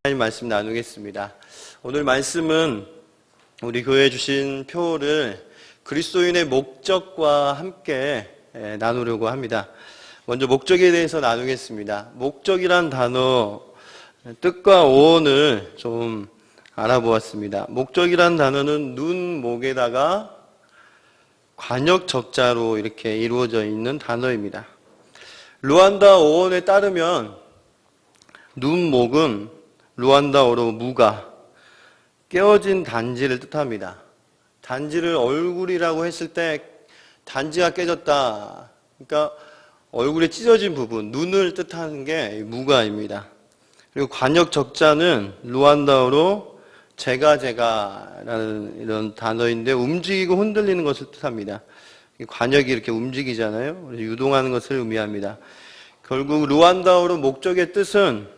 하나님 말씀 나누겠습니다. 오늘 말씀은 우리 교회에 주신 표를 그리스도인의 목적과 함께 나누려고 합니다. 먼저 목적에 대해서 나누겠습니다. 목적이란 단어 뜻과 어원을 좀 알아보았습니다. 목적이란 단어는 눈, 목에다가 관역 적자로 이렇게 이루어져 있는 단어입니다. 루안다 어원에 따르면 눈, 목은 루안다어로 무가, 깨어진 단지를 뜻합니다. 단지를 얼굴이라고 했을 때 단지가 깨졌다. 그러니까 얼굴에 찢어진 부분, 눈을 뜻하는 게 무가입니다. 그리고 관역 적자는 루안다어로 제가라는 이런 단어인데 움직이고 흔들리는 것을 뜻합니다. 관역이 이렇게 움직이잖아요. 유동하는 것을 의미합니다. 결국 루안다어로 목적의 뜻은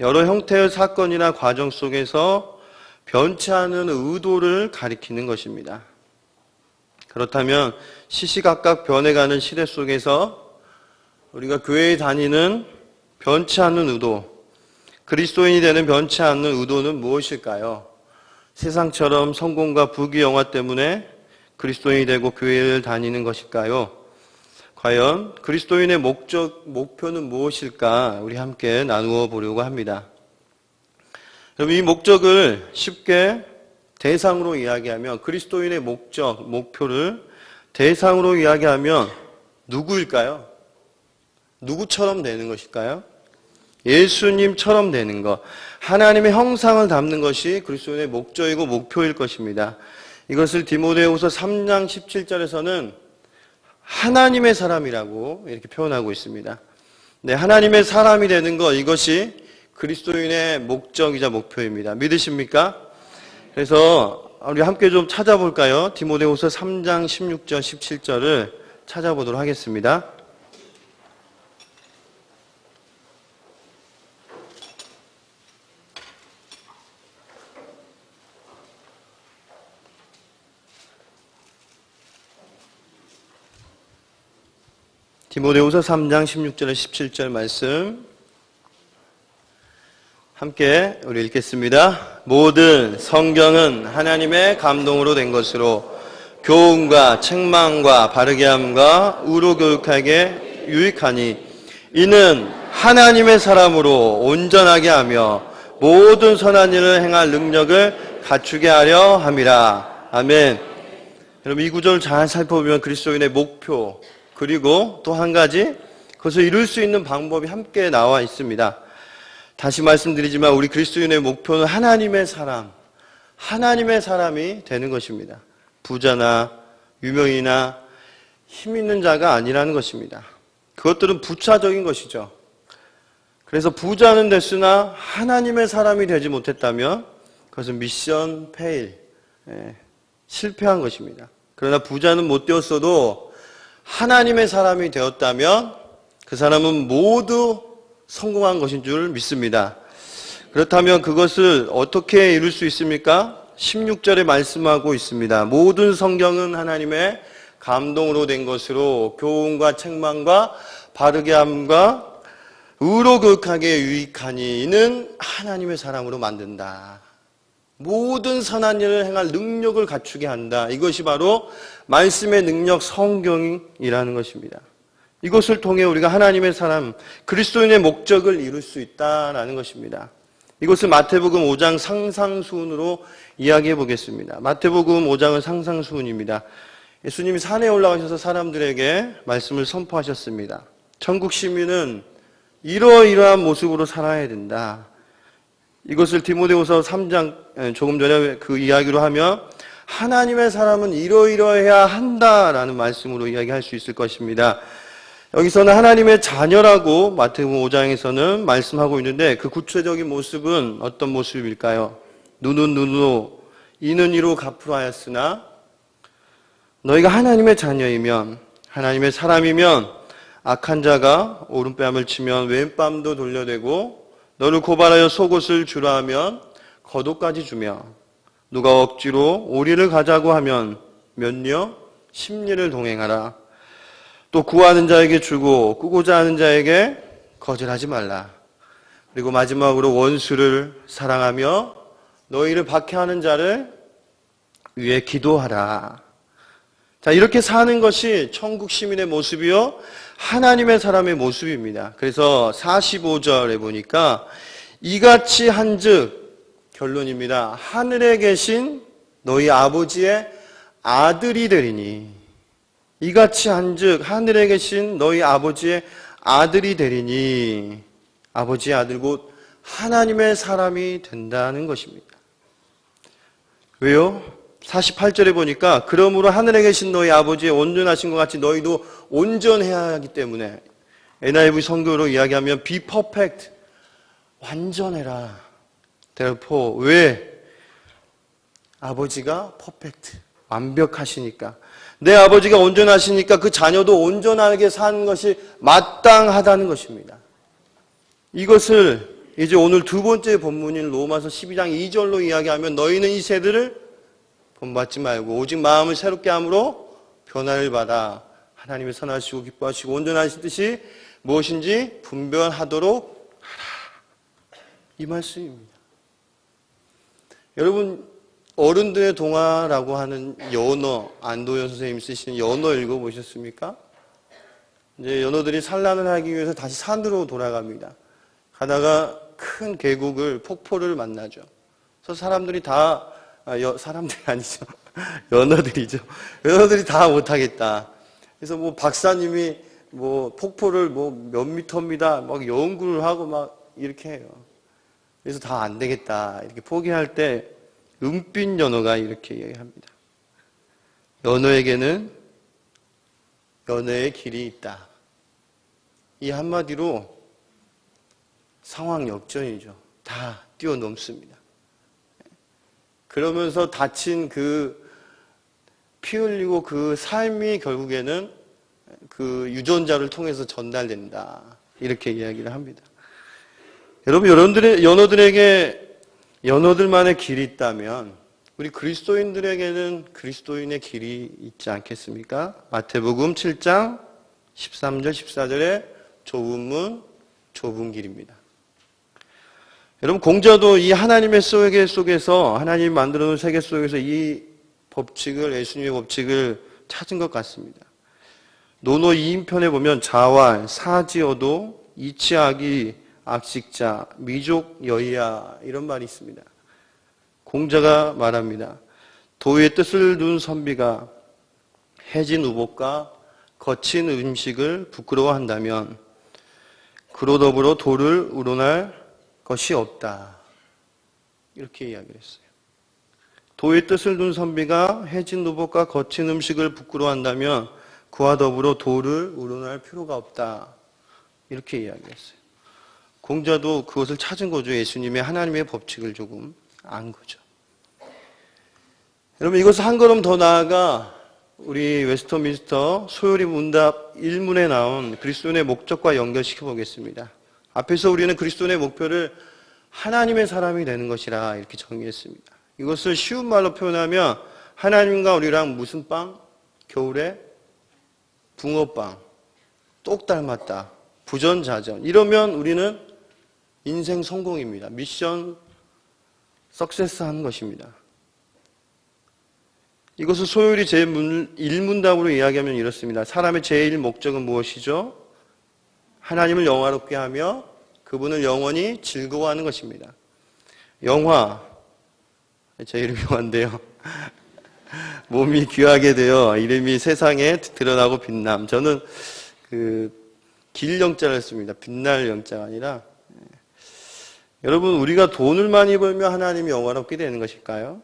여러 형태의 사건이나 과정 속에서 변치 않은 의도를 가리키는 것입니다. 그렇다면 시시각각 변해가는 시대 속에서 우리가 교회에 다니는 변치 않는 의도, 그리스도인이 되는 변치 않는 의도는 무엇일까요? 세상처럼 성공과 부귀 영화 때문에 그리스도인이 되고 교회를 다니는 것일까요? 과연 그리스도인의 목표는 무엇일까? 우리 함께 나누어 보려고 합니다. 여러분, 이 목적을 쉽게 대상으로 이야기하면, 그리스도인의 목표를 대상으로 이야기하면 누구일까요? 누구처럼 되는 것일까요? 예수님처럼 되는 것. 하나님의 형상을 담는 것이 그리스도인의 목적이고 목표일 것입니다. 이것을 디모데후서 3장 17절에서는 하나님의 사람이라고 이렇게 표현하고 있습니다. 네, 하나님의 사람이 되는 것, 이것이 그리스도인의 목적이자 목표입니다. 믿으십니까? 그래서 우리 함께 좀 찾아볼까요? 디모데후서 3장 16절, 17절을 찾아보도록 하겠습니다. 디모데후서 3장 16절 17절 말씀 함께 우리 읽겠습니다. 모든 성경은 하나님의 감동으로 된 것으로 교훈과 책망과 바르게 함과 의로 교육하게 유익하니 이는 하나님의 사람으로 온전하게 하며 모든 선한 일을 행할 능력을 갖추게 하려 함이라. 아멘. 여러분, 이 구절을 잘 살펴보면 그리스도인의 목표, 그리고 또 한 가지 그것을 이룰 수 있는 방법이 함께 나와 있습니다. 다시 말씀드리지만 우리 그리스도인의 목표는 하나님의 사람이 되는 것입니다. 부자나 유명이나 힘 있는 자가 아니라는 것입니다. 그것들은 부차적인 것이죠. 그래서 부자는 됐으나 하나님의 사람이 되지 못했다면 그것은 미션 페일, 실패한 것입니다. 그러나 부자는 못 되었어도 하나님의 사람이 되었다면 그 사람은 모두 성공한 것인 줄 믿습니다. 그렇다면 그것을 어떻게 이룰 수 있습니까? 16절에 말씀하고 있습니다. 모든 성경은 하나님의 감동으로 된 것으로 교훈과 책망과 바르게 함과 의로 교육하게 유익하니 이는 하나님의 사람으로 만든다. 모든 선한 일을 행할 능력을 갖추게 한다. 이것이 바로 말씀의 능력 성경이라는 것입니다. 이것을 통해 우리가 하나님의 사람, 그리스도인의 목적을 이룰 수 있다라는 것입니다. 이것을 마태복음 5장 상상수훈으로 이야기해 보겠습니다. 마태복음 5장은 상상수훈입니다. 예수님이 산에 올라가셔서 사람들에게 말씀을 선포하셨습니다. 천국 시민은 이러이러한 모습으로 살아야 된다. 이것을 디모데후서 3장 조금 전에 그 이야기로 하면 하나님의 사람은 이러이러해야 한다라는 말씀으로 이야기할 수 있을 것입니다. 여기서는 하나님의 자녀라고 마태복음 5장에서는 말씀하고 있는데 그 구체적인 모습은 어떤 모습일까요? 눈은 눈으로 이는 이로 갚으라 하였으나 너희가 하나님의 자녀이면 하나님의 사람이면 악한 자가 오른뺨을 치면 왼뺨도 돌려대고 너를 고발하여 속옷을 주라 하면 겉옷까지 주며 누가 억지로 오리를 가자고 하면 몇녀 십리를 동행하라. 또 구하는 자에게 주고 꾸고자 하는 자에게 거절하지 말라. 그리고 마지막으로 원수를 사랑하며 너희를 박해하는 자를 위해 기도하라. 자, 이렇게 사는 것이 천국 시민의 모습이요 하나님의 사람의 모습입니다. 그래서 45절에 보니까 이같이 한즉 결론입니다. 하늘에 계신 너희 아버지의 아들이 되리니, 이같이 한즉 하늘에 계신 너희 아버지의 아들이 되리니, 아버지의 아들 곧 하나님의 사람이 된다는 것입니다. 왜요? 48절에 보니까 그러므로 하늘에 계신 너희 아버지의 온전하신 것 같이 너희도 온전해야 하기 때문에, NIV 성경으로 이야기하면 be perfect, 완전해라. therefore, 왜? 아버지가 perfect, 완벽하시니까, 내 아버지가 온전하시니까 그 자녀도 온전하게 사는 것이 마땅하다는 것입니다. 이것을 이제 오늘 두 번째 본문인 로마서 12장 2절로 이야기하면 너희는 이 세대를 본받지 말고 오직 마음을 새롭게 함으로 변화를 받아 하나님의 선하시고 기뻐하시고 온전하신 뜻이 무엇인지 분별하도록 하라. 이 말씀입니다. 여러분, 어른들의 동화라고 하는 연어, 안도현 선생님 쓰시는 연어 읽어보셨습니까? 이제 연어들이 산란을 하기 위해서 다시 산으로 돌아갑니다. 가다가 큰 계곡을, 폭포를 만나죠. 그래서 사람들이 다, 사람들이 아니죠. 연어들이죠. 연어들이 다 못하겠다. 그래서 뭐 박사님이 뭐 폭포를 뭐 몇 미터입니다. 막 연구를 하고 막 이렇게 해요. 그래서 다 안 되겠다. 이렇게 포기할 때 은빛 연어가 이렇게 얘기합니다. 연어에게는 연어의 길이 있다. 이 한마디로 상황 역전이죠. 다 뛰어넘습니다. 그러면서 다친 그 피 흘리고 그 삶이 결국에는 그 유전자를 통해서 전달된다. 이렇게 이야기를 합니다. 여러분, 연어들에게 연어들만의 길이 있다면 우리 그리스도인들에게는 그리스도인의 길이 있지 않겠습니까? 마태복음 7장 13절 14절에 좁은 문, 좁은 길입니다. 여러분, 공자도 이 하나님의 세계 속에서, 하나님이 만들어 놓은 세계 속에서 이 법칙을, 예수님의 법칙을 찾은 것 같습니다. 논어 2인편에 보면 자활, 사지어도, 이치하기, 악식자, 미족, 여의야 이런 말이 있습니다. 공자가 말합니다. 도의 뜻을 둔 선비가 해진 우복과 거친 음식을 부끄러워한다면 그로 더불어 도를 우러날 것이 없다. 이렇게 이야기를 했어요. 도의 뜻을 둔 선비가 해진 우복과 거친 음식을 부끄러워한다면 그와 더불어 도를 우러날 필요가 없다. 이렇게 이야기를 했어요. 공자도 그것을 찾은 거죠. 예수님의 하나님의 법칙을 조금 안 거죠. 여러분, 이것을 한 걸음 더 나아가 우리 웨스터민스터 소요리 문답 1문에 나온 그리스도인의 목적과 연결시켜 보겠습니다. 앞에서 우리는 그리스도인의 목표를 하나님의 사람이 되는 것이라 이렇게 정의했습니다. 이것을 쉬운 말로 표현하면 하나님과 우리랑 무슨 빵? 겨울에 붕어빵. 똑 닮았다. 부전자전. 이러면 우리는 인생 성공입니다. 미션 석세스 하는 것입니다. 이것을 소요리 제1문답으로 이야기하면 이렇습니다. 사람의 제일 목적은 무엇이죠? 하나님을 영화롭게 하며 그분을 영원히 즐거워하는 것입니다. 영화, 제 이름이 영화인데요. 몸이 귀하게 되어 이름이 세상에 드러나고 빛남. 저는 길 영자를 했습니다. 빛날 영자가 아니라. 여러분, 우리가 돈을 많이 벌면 하나님이 영화롭게 되는 것일까요?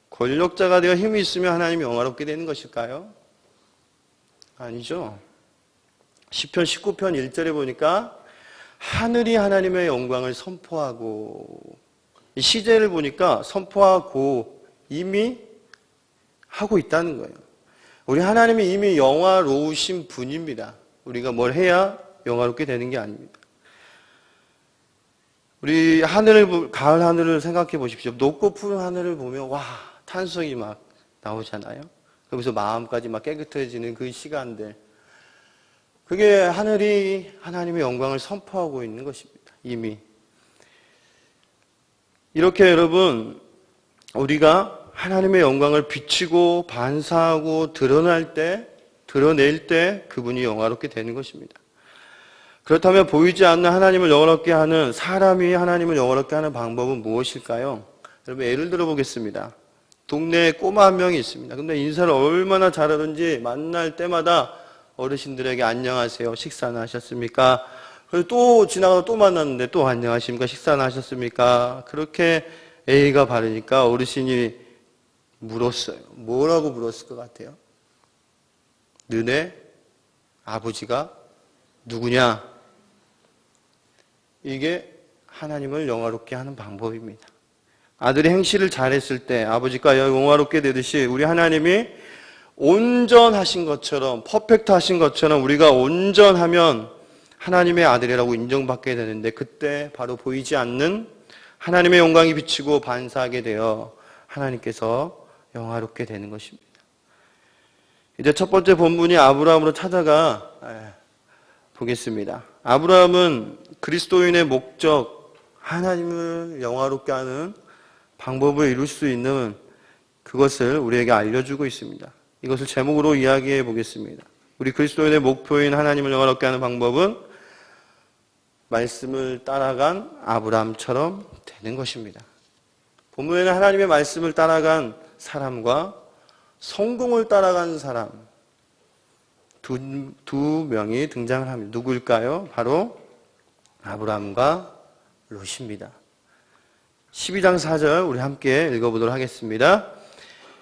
권력자가 되어 힘이 있으면 하나님이 영화롭게 되는 것일까요? 아니죠. 시편 19편 1절에 보니까 하늘이 하나님의 영광을 선포하고, 이 시제를 보니까 선포하고 이미 하고 있다는 거예요. 우리 하나님이 이미 영화로우신 분입니다. 우리가 뭘 해야 영화롭게 되는 게 아닙니다. 우리 가을 하늘을 생각해 보십시오. 높고 푸른 하늘을 보면 와, 탄성이 막 나오잖아요. 그러면서 마음까지 막 깨끗해지는 그 시간들. 그게 하늘이 하나님의 영광을 선포하고 있는 것입니다. 이미. 이렇게 여러분, 우리가 하나님의 영광을 비치고 반사하고 드러낼 때 그분이 영화롭게 되는 것입니다. 그렇다면 보이지 않는 하나님을 영화롭게 하는, 사람이 하나님을 영화롭게 하는 방법은 무엇일까요? 여러분, 예를 들어 보겠습니다. 동네에 꼬마 한 명이 있습니다. 근데 인사를 얼마나 잘하든지 만날 때마다 어르신들에게 안녕하세요, 식사는 하셨습니까? 그리고 또 지나가다 또 만났는데 또 안녕하십니까, 식사는 하셨습니까? 그렇게 예의가 바르니까 어르신이 물었어요. 뭐라고 물었을 것 같아요? 너네 아버지가 누구냐? 이게 하나님을 영화롭게 하는 방법입니다. 아들이 행실을 잘했을 때 아버지가 영화롭게 되듯이 우리 하나님이 온전하신 것처럼, 퍼펙트하신 것처럼 우리가 온전하면 하나님의 아들이라고 인정받게 되는데, 그때 바로 보이지 않는 하나님의 영광이 비치고 반사하게 되어 하나님께서 영화롭게 되는 것입니다. 이제 첫 번째 본문이 아브라함으로 찾아가 보겠습니다. 아브라함은 그리스도인의 목적, 하나님을 영화롭게 하는 방법을 이룰 수 있는 그것을 우리에게 알려주고 있습니다. 이것을 제목으로 이야기해 보겠습니다. 우리 그리스도인의 목표인 하나님을 영화롭게 하는 방법은 말씀을 따라간 아브라함처럼 되는 것입니다. 본문에는 하나님의 말씀을 따라간 사람과 성공을 따라간 사람, 두 명이 등장을 합니다. 누구일까요? 바로 아브라함과 롯입니다. 12장 4절 우리 함께 읽어보도록 하겠습니다.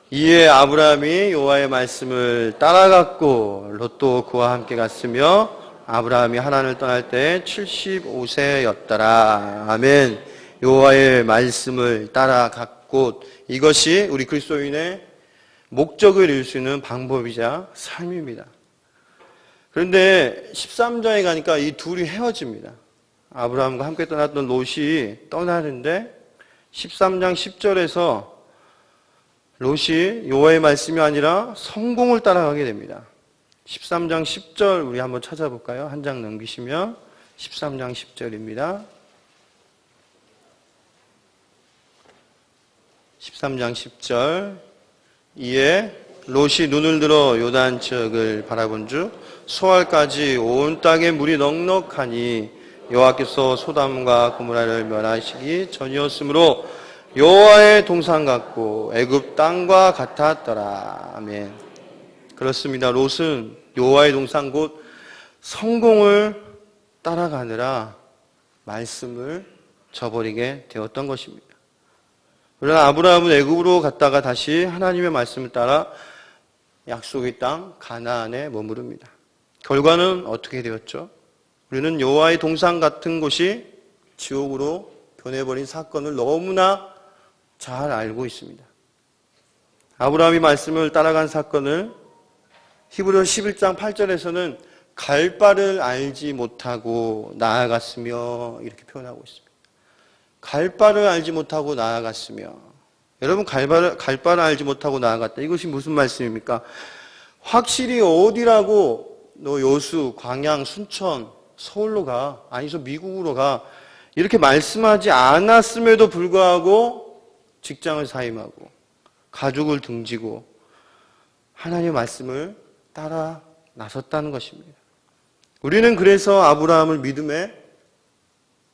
이에 아브라함이 여호와의 말씀을 따라갔고 롯도 그와 함께 갔으며 아브라함이 하란을 떠날 때 75세였더라. 아멘. 여호와의 말씀을 따라갔고, 이것이 우리 그리스도인의 목적을 이룰 수 있는 방법이자 삶입니다. 그런데 13장에 가니까 이 둘이 헤어집니다. 아브라함과 함께 떠났던 롯이 떠나는데 13장 10절에서 롯이 여호와의 말씀이 아니라 성공을 따라가게 됩니다. 13장 10절 우리 한번 찾아볼까요? 한 장 넘기시면 13장 10절입니다. 13장 10절. 이에 롯이 눈을 들어 요단 지역을 바라본 주 소알까지 온 땅에 물이 넉넉하니 여호와께서 소돔과 고모라를 멸하시기 전이었으므로 여호와의 동산 같고 애굽 땅과 같았더라. 아멘. 그렇습니다. 롯은 여호와의 동산 곧 성공을 따라가느라 말씀을 저버리게 되었던 것입니다. 그러나 아브라함은 애굽으로 갔다가 다시 하나님의 말씀을 따라 약속의 땅 가나안에 머무릅니다. 결과는 어떻게 되었죠? 우리는 여호와의 동산 같은 곳이 지옥으로 변해버린 사건을 너무나 잘 알고 있습니다. 아브라함이 말씀을 따라간 사건을 히브리서 11장 8절에서는 갈 바를 알지 못하고 나아갔으며 이렇게 표현하고 있습니다. 갈 바를 알지 못하고 나아갔으며, 여러분 갈 바를 알지 못하고 나아갔다. 이것이 무슨 말씀입니까? 확실히 어디라고 너 여수, 광양, 순천, 서울로 가, 아니서 미국으로 가 이렇게 말씀하지 않았음에도 불구하고 직장을 사임하고 가족을 등지고 하나님의 말씀을 따라 나섰다는 것입니다. 우리는 그래서 아브라함을 믿음의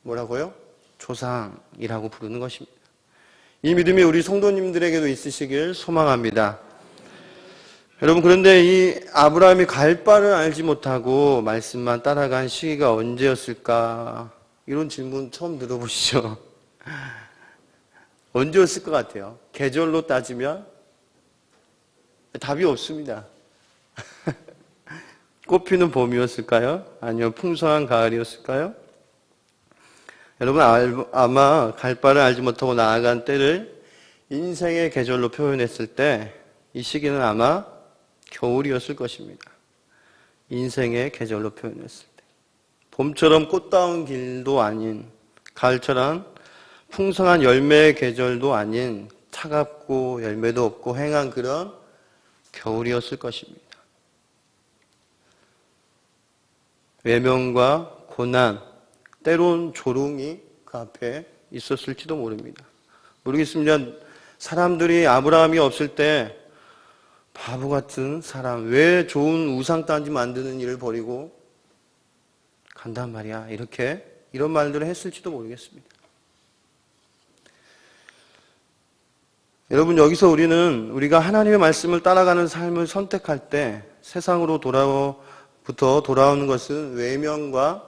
뭐라고요? 조상이라고 부르는 것입니다. 이 믿음이 우리 성도님들에게도 있으시길 소망합니다. 여러분, 그런데 이 아브라함이 갈 바를 알지 못하고 말씀만 따라간 시기가 언제였을까? 이런 질문 처음 들어보시죠? 언제였을 것 같아요? 계절로 따지면 답이 없습니다. 꽃피는 봄이었을까요? 아니면 풍성한 가을이었을까요? 여러분, 아마 갈 바를 알지 못하고 나아간 때를 인생의 계절로 표현했을 때 이 시기는 아마 겨울이었을 것입니다. 인생의 계절로 표현했을 때. 봄처럼 꽃다운 길도 아닌, 가을처럼 풍성한 열매의 계절도 아닌, 차갑고 열매도 없고 휑한 그런 겨울이었을 것입니다. 외면과 고난, 때론 조롱이 그 앞에 있었을지도 모릅니다. 모르겠습니다. 사람들이 아브라함이 없을 때 바보 같은 사람, 왜 좋은 우상단지 만드는 일을 버리고 간단 말이야. 이런 말들을 했을지도 모르겠습니다. 여러분, 여기서 우리가 하나님의 말씀을 따라가는 삶을 선택할 때 세상으로부터 돌아오는 것은 외면과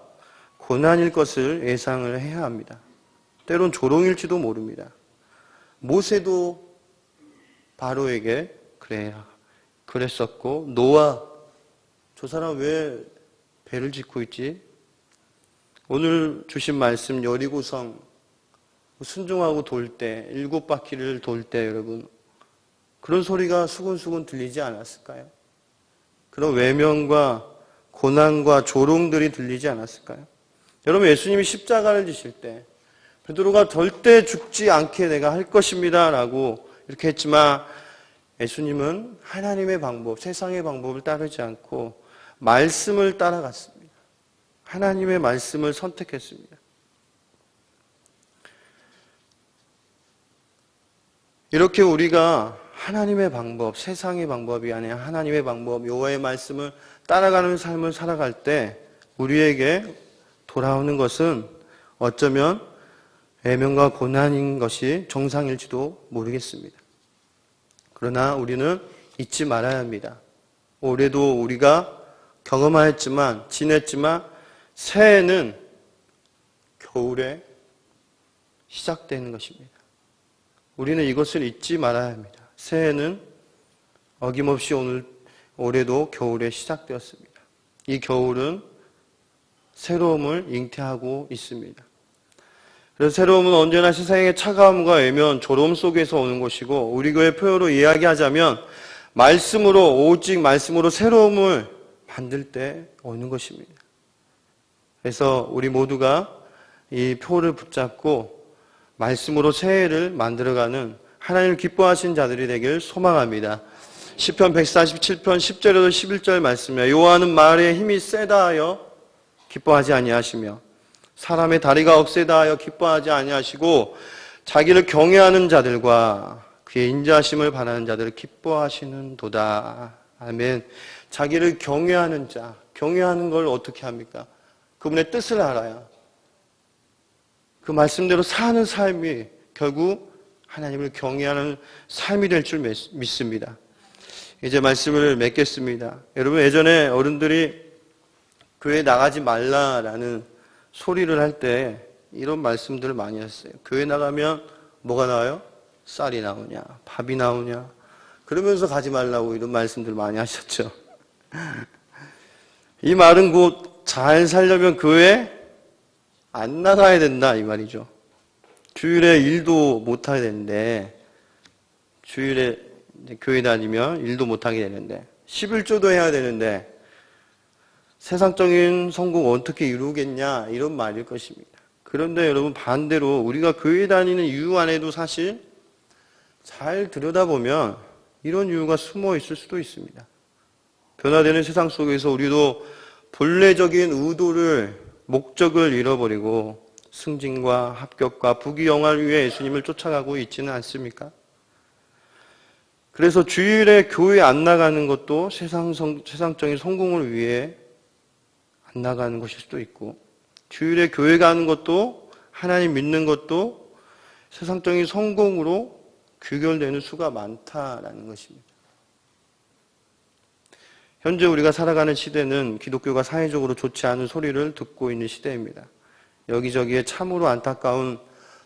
고난일 것을 예상을 해야 합니다. 때론 조롱일지도 모릅니다. 모세도 바로에게 그랬었고, 노아, 저 사람 왜 배를 짓고 있지? 오늘 주신 말씀 여리고성 순종하고 돌 때, 7바퀴를 돌 때 여러분 그런 소리가 수근수근 들리지 않았을까요? 그런 외면과 고난과 조롱들이 들리지 않았을까요? 여러분, 예수님이 십자가를 지실 때 베드로가 절대 죽지 않게 내가 할 것입니다 라고 이렇게 했지만 예수님은 하나님의 방법, 세상의 방법을 따르지 않고 말씀을 따라갔습니다. 하나님의 말씀을 선택했습니다. 이렇게 우리가 하나님의 방법, 세상의 방법이 아니라 하나님의 방법, 여호와의 말씀을 따라가는 삶을 살아갈 때 우리에게 돌아오는 것은 어쩌면 외면과 고난인 것이 정상일지도 모르겠습니다. 그러나 우리는 잊지 말아야 합니다. 올해도 우리가 경험하였지만, 지냈지만 새해는 겨울에 시작되는 것입니다. 우리는 이것을 잊지 말아야 합니다. 새해는 어김없이 올해도 겨울에 시작되었습니다. 이 겨울은 새로움을 잉태하고 있습니다. 그래서 새로움은 언제나 세상의 차가움과 외면, 조롱 속에서 오는 것이고 우리 교회 표현으로 이야기하자면 오직 말씀으로 새로움을 만들 때 오는 것입니다. 그래서 우리 모두가 이 표를 붙잡고 말씀으로 새해를 만들어가는 하나님을 기뻐하신 자들이 되길 소망합니다. 시편 147편 10절에서 11절 말씀이에요. 여호와는 말에 힘이 세다 하여 기뻐하지 아니하시며 사람의 다리가 억세다 하여 기뻐하지 아니하시고 자기를 경외하는 자들과 그의 인자하심을 바라는 자들을 기뻐하시는도다. 아멘. 자기를 경외하는 자, 경외하는 걸 어떻게 합니까? 그분의 뜻을 알아야 그 말씀대로 사는 삶이 결국 하나님을 경외하는 삶이 될 줄 믿습니다. 이제 말씀을 맺겠습니다. 여러분, 예전에 어른들이 교회 나가지 말라라는 소리를 할 때 이런 말씀들을 많이 했어요. 교회 나가면 뭐가 나와요? 쌀이 나오냐, 밥이 나오냐, 그러면서 가지 말라고 이런 말씀들 많이 하셨죠. 이 말은 곧 잘 살려면 교회 안 나가야 된다 이 말이죠. 주일에 일도 못하게 되는데, 주일에 교회 다니면 일도 못하게 되는데 11조도 해야 되는데 세상적인 성공 어떻게 이루겠냐 이런 말일 것입니다. 그런데 여러분, 반대로 우리가 교회 다니는 이유 안에도 사실 잘 들여다보면 이런 이유가 숨어 있을 수도 있습니다. 변화되는 세상 속에서 우리도 본래적인 목적을 잃어버리고 승진과 합격과 부귀영화를 위해 예수님을 쫓아가고 있지는 않습니까? 그래서 주일에 교회 안 나가는 것도 세상적인 성공을 위해 안 나가는 것일 수도 있고, 주일에 교회 가는 것도, 하나님 믿는 것도 세상적인 성공으로 귀결되는 수가 많다라는 것입니다. 현재 우리가 살아가는 시대는 기독교가 사회적으로 좋지 않은 소리를 듣고 있는 시대입니다. 여기저기에 참으로 안타까운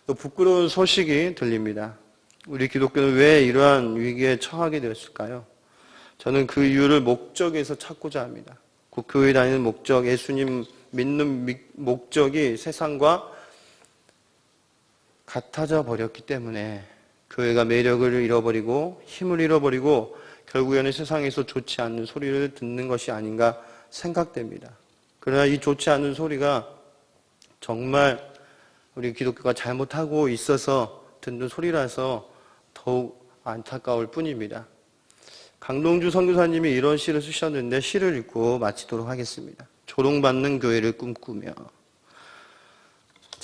또 부끄러운 소식이 들립니다. 우리 기독교는 왜 이러한 위기에 처하게 되었을까요? 저는 그 이유를 목적에서 찾고자 합니다. 교회 다니는 목적, 예수님 믿는 목적이 세상과 같아져 버렸기 때문에 교회가 매력을 잃어버리고 힘을 잃어버리고 결국에는 세상에서 좋지 않는 소리를 듣는 것이 아닌가 생각됩니다. 그러나 이 좋지 않은 소리가 정말 우리 기독교가 잘못하고 있어서 듣는 소리라서 더욱 안타까울 뿐입니다. 강동주 선교사님이 이런 시를 쓰셨는데 시를 읽고 마치도록 하겠습니다. 조롱받는 교회를 꿈꾸며.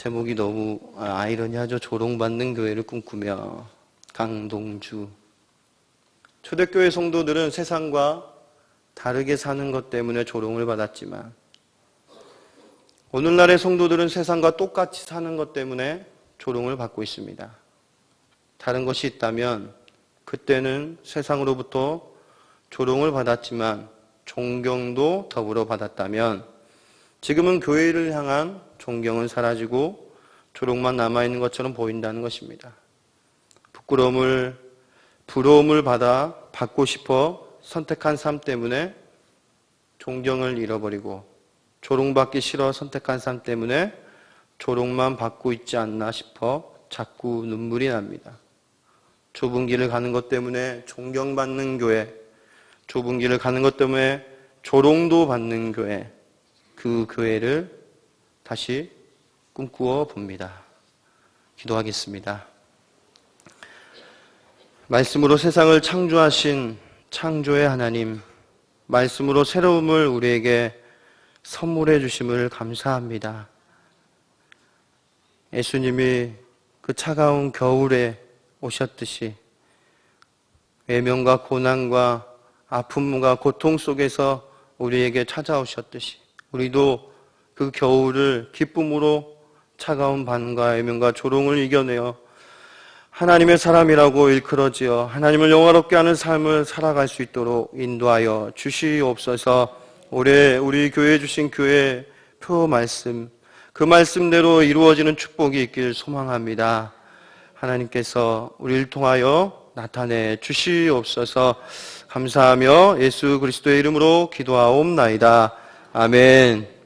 제목이 너무 아이러니하죠. 조롱받는 교회를 꿈꾸며. 강동주. 초대교회 성도들은 세상과 다르게 사는 것 때문에 조롱을 받았지만 오늘날의 성도들은 세상과 똑같이 사는 것 때문에 조롱을 받고 있습니다. 다른 것이 있다면 그때는 세상으로부터 조롱을 받았지만 존경도 더불어 받았다면 지금은 교회를 향한 존경은 사라지고 조롱만 남아있는 것처럼 보인다는 것입니다. 부러움을 받고 싶어 선택한 삶 때문에 존경을 잃어버리고 조롱받기 싫어 선택한 삶 때문에 조롱만 받고 있지 않나 싶어 자꾸 눈물이 납니다. 좁은 길을 가는 것 때문에 존경받는 교회, 좁은 길을 가는 것 때문에 조롱도 받는 교회, 그 교회를 다시 꿈꾸어 봅니다. 기도하겠습니다. 말씀으로 세상을 창조하신 창조의 하나님, 말씀으로 새로움을 우리에게 선물해 주심을 감사합니다. 예수님이 그 차가운 겨울에 오셨듯이 외면과 고난과 아픔과 고통 속에서 우리에게 찾아오셨듯이 우리도 그 겨울을 기쁨으로 차가운 반과 외면과 조롱을 이겨내어 하나님의 사람이라고 일컬어지어 하나님을 영화롭게 하는 삶을 살아갈 수 있도록 인도하여 주시옵소서. 올해 우리 교회에 주신 교회 표 말씀, 그 말씀대로 이루어지는 축복이 있길 소망합니다. 하나님께서 우리를 통하여 나타내 주시옵소서. 감사하며 예수 그리스도의 이름으로 기도하옵나이다. 아멘.